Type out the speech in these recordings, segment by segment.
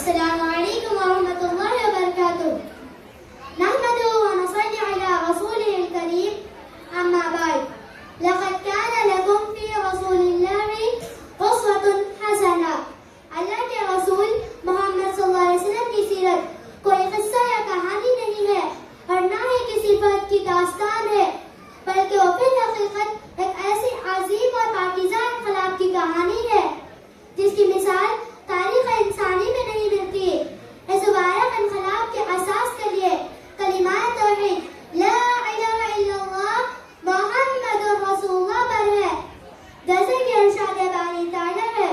السلام عليكم ورحمة الله وبركاته. نحمده ونصلي على رسوله الكريم. أما بعد، لقد كان لكم في رسول الله أسوة حسنة. اللہ کے رسول محمد صلی اللہ علیہ وسلم کی سیرت کوئی قصہ یا کہانی نہیں ہے اور نہ ہی کسی فرد کی داستان ہے، بلکہ وہ فی الحقیقت ایک ایسی عظیم اور پاکیزہ انقلاب کی کہانی ہے جس کی مثال تاریخ انسانی میں نہیں ملتی. اس مبارک انقلاب کے اساس کے لیے کلمات توحید لا الہ الا اللہ محمد رسول اللہ پر ہے، جیسے کہ ارشاد باری تعالیٰ ہے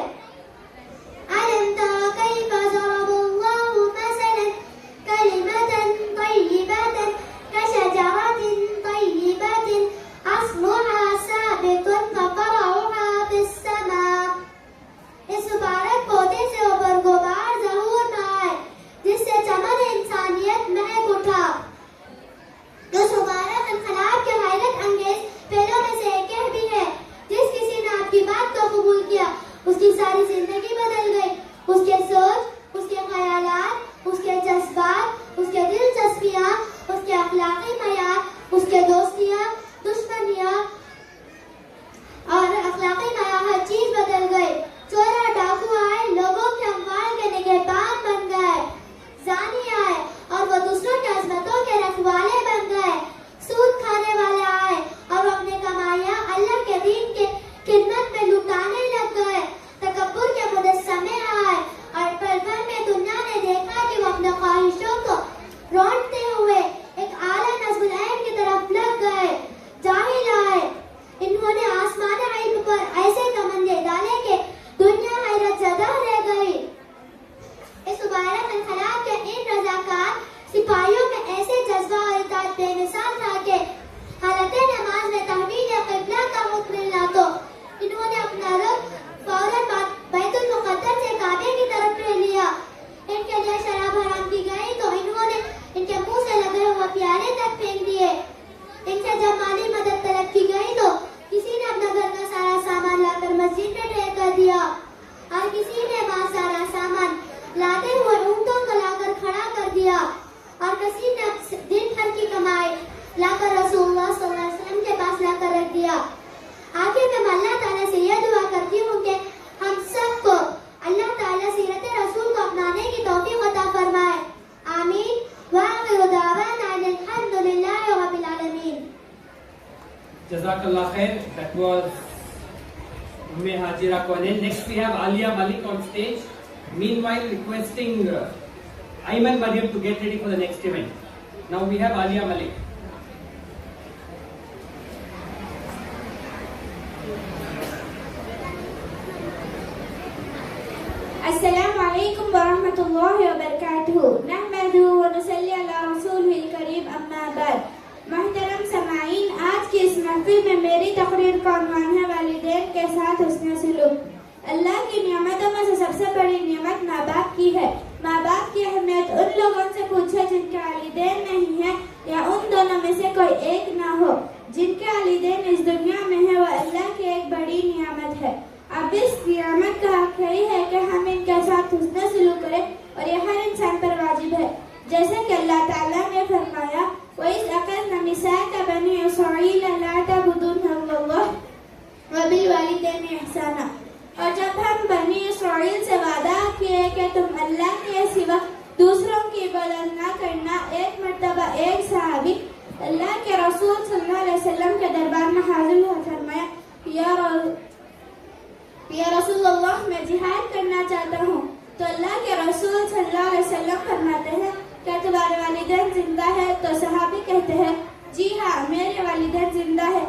أَلَمْ تَرَ كَيْفَ ضَرَبَ اللَّهُ مَثَلًا كَلِمَةً طَيِّبَةً كَشَجَرَةٍ طَيِّبَةٍ أَصْلُهَا ثَابِتٌ وَفَرْعُهَا فِي السَّمَاءِ. اس مبارک پودے سے اوپر ظہور میں آئے جس سے چمن انسانیت مہک اٹھا. اس مبارک انقلاب کے حیرت انگیز پہلوں میں سے ایک بھی ہے. جس کسی نے آپ کی بات کو قبول کیا اس کی ساری زندگی بدل گئی. اس کے سوچ، اس کے خیالات، اس کے جذبات، اس کے دلچسپیاں، اس کے اخلاقی معیار، اس کے دوستیاں، دشمنیاں اور اخلاقی معیار ہر چیز بدل گئی. چور اور ڈاکو آئے، لوگوں کے اموال کے نگہبان بن گئے. زانی آئے اور وہ دوسروں کے عظمتوں کے رکھوالے بن گئے. سود کھانے والے آئے اور وہ اپنے کمائیاں اللہ کے دین کے خدمت میں لٹانے لگ گئے. تکبر کے مجسمے آئے اور پل بھر میں دنیا نے دیکھا کہ وہ اپنے خواہشوں کو رونٹتے ہوئے ایک اعلیٰ نظم العین کی طرف لگ گئے. جاہل آئے، انہوں نے آسمان علم پر ایسے تمنے ڈالے کہ دنیا حیرت زدہ رہ گئی. اس مبارک انقلاب کے ان رضاکار سپاہیوں میں ایسے جذبہ اور اطاعت بے مثال تھا کہ حالت نماز میں تحویل قبلہ کا حکم ملا تو انہوں نے اپنا رخ فوراً بیت المقدس سے کعبے کی طرف لے لیا. ان کے لیے شراب حرام کی گئی تو انہوں نے ان کے منہ سے لگے ہوئے پیالے تک پھینک دیے. ان سے جب مالی مدد طلب کی گئی تو کسی نے اپنا گھر کا سارا سامان لا کر مسجد میں ڈھیر کر دیا اور کسی نے وہاں سارا سامان لاتے ہوئے اونٹوں کو لا کر کھڑا کر دیا اور کسی نے دن بھر کی کمائی لا کر رسول اللہ صلی اللہ علیہ وسلم کے پاس لا کر رکھ دیا. آخر میں اللہ تعالیٰ سے یہ دعا کرتی ہوں کہ ہم سب کو اللہ تعالیٰ سیرت رسول کو اپنانے کی توفیق عطا فرمائے. آمین. وآخر دعوانا ان الحمد للہ رب العالمین. Jazakallah khair. That was Umme Hajira Konen. Next we have Alia Malik on stage. Meanwhile, requesting Ayman Mariam to get ready for the next event. Now we have Alia Malik. السلام علیکم ورحمۃ اللہ وبرکاتہ. نحمدہ ونصلی علی رسولہ الکریم. اما بعد. محترم سامعین، آج کی اس محفل میں میری تقریر کا عنوان ہے والدین کے ساتھ حسن سلوک. اللہ کی نعمتوں میں سے سب سے بڑی نعمت ماں باپ کی ہے. ماں باپ کی اہمیت ان لوگوں سے پوچھے جن کے والدین نہیں ہیں یا ان دونوں میں سے کوئی ایک نہ ہو. جن کے والدین اس دنیا میں ہیں وہ اللہ کی ایک بڑی نعمت ہے. اب اس نعمت کا حق یہی ہے کہ ہم ان کے ساتھ حسن سلوک کریں اور یہ ہر انسان پر واجب ہے. جیسے کہ اللہ تعالیٰ نے فرمایا وَإِذْ أَخَذْنَا مِيثَاقَ بَنِي إِسْرَائِيلَ لَا تَعْبُدُونَ إِلَّا اللَّهَ وَبِالْوَالِدَيْنِ إِحْسَانًا. اور جب ہم بنی اسرائیل سے وعدہ کیے کہ تم اللہ کے سوا دوسروں کی عبادت نہ کرنا، ایک مرتبہ ایک صحابی اللہ کے رسول صلی اللہ علیہ وسلم کے دربار میں حاضر ہوا. فرمایا یا رسول اللہ میں جہاد کرنا چاہتا ہوں. تو اللہ کے رسول صلی اللہ علیہ وسلم فرماتے ہیں کیا تمہارے والدین زندہ ہے؟ تو صحابی کہتے ہیں جی ہاں میرے والدین زندہ ہے.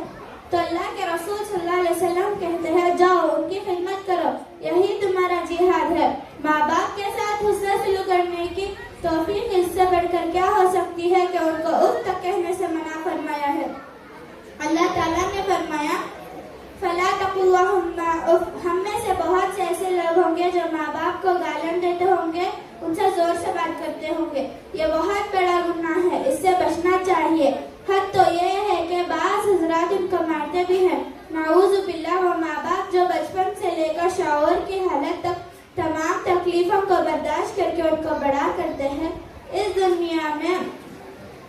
تو اللہ کے رسول صلی اللہ علیہ وسلم کہتے ہیں جاؤ ان کی خدمت کرو، یہی تمہارا جہاد ہے. ماں باپ کے ساتھ حسن سلوک کرنے کی توفیق اس سے بڑھ کر کیا ہو سکتی ہے کہ ان کو اف تک کہنے سے منع فرمایا ہے. اللہ تعالیٰ نے فرمایا فلا تقولوا لهما اف. ہم میں سے بہت سے ایسے لوگ ہوں گے جو ماں باپ کو گالن دیتے ہوں گے، ان سے زور سے بات کرتے ہوں گے. یہ بہت بڑا گناہ ہے، اس سے بچنا چاہیے. حد تو یہ ہے کہ بعض حضرات ان کو مارتے بھی ہیں. نعوذ باللہ. وہ ماں باپ جو بچپن سے لے کر شعور کی حالت تک تمام تکلیفوں کو برداشت کر کے ان کو بڑا کرتے ہیں. اس دنیا میں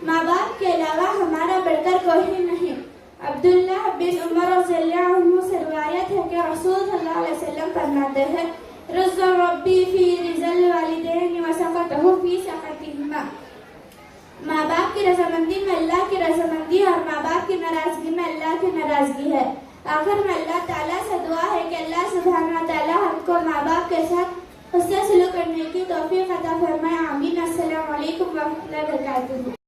ماں باپ کے علاوہ ہمارا بڑھ کر کوئی نہیں. عبداللہ بن عمر رضی اللہ عنہ سے روایت ہے کہ رسول صلی اللہ علیہ وسلم فرماتے ہیں رضا ربی فی رضا الوالدین وسخطہ فی سخطہما. ماں باپ کی رضامندی میں اللہ کی رضامندی اور ماں باپ کی ناراضگی میں اللہ کی ناراضگی ہے. آخر میں اللہ تعالیٰ سے دعا ہے کہ اللہ سبحانہ و تعالیٰ ہم کو ماں باپ کے ساتھ حسن سلوک کرنے کی توفیق عطا فرمائے. آمین. السلام علیکم ورحمۃ اللہ وبرکاتہ.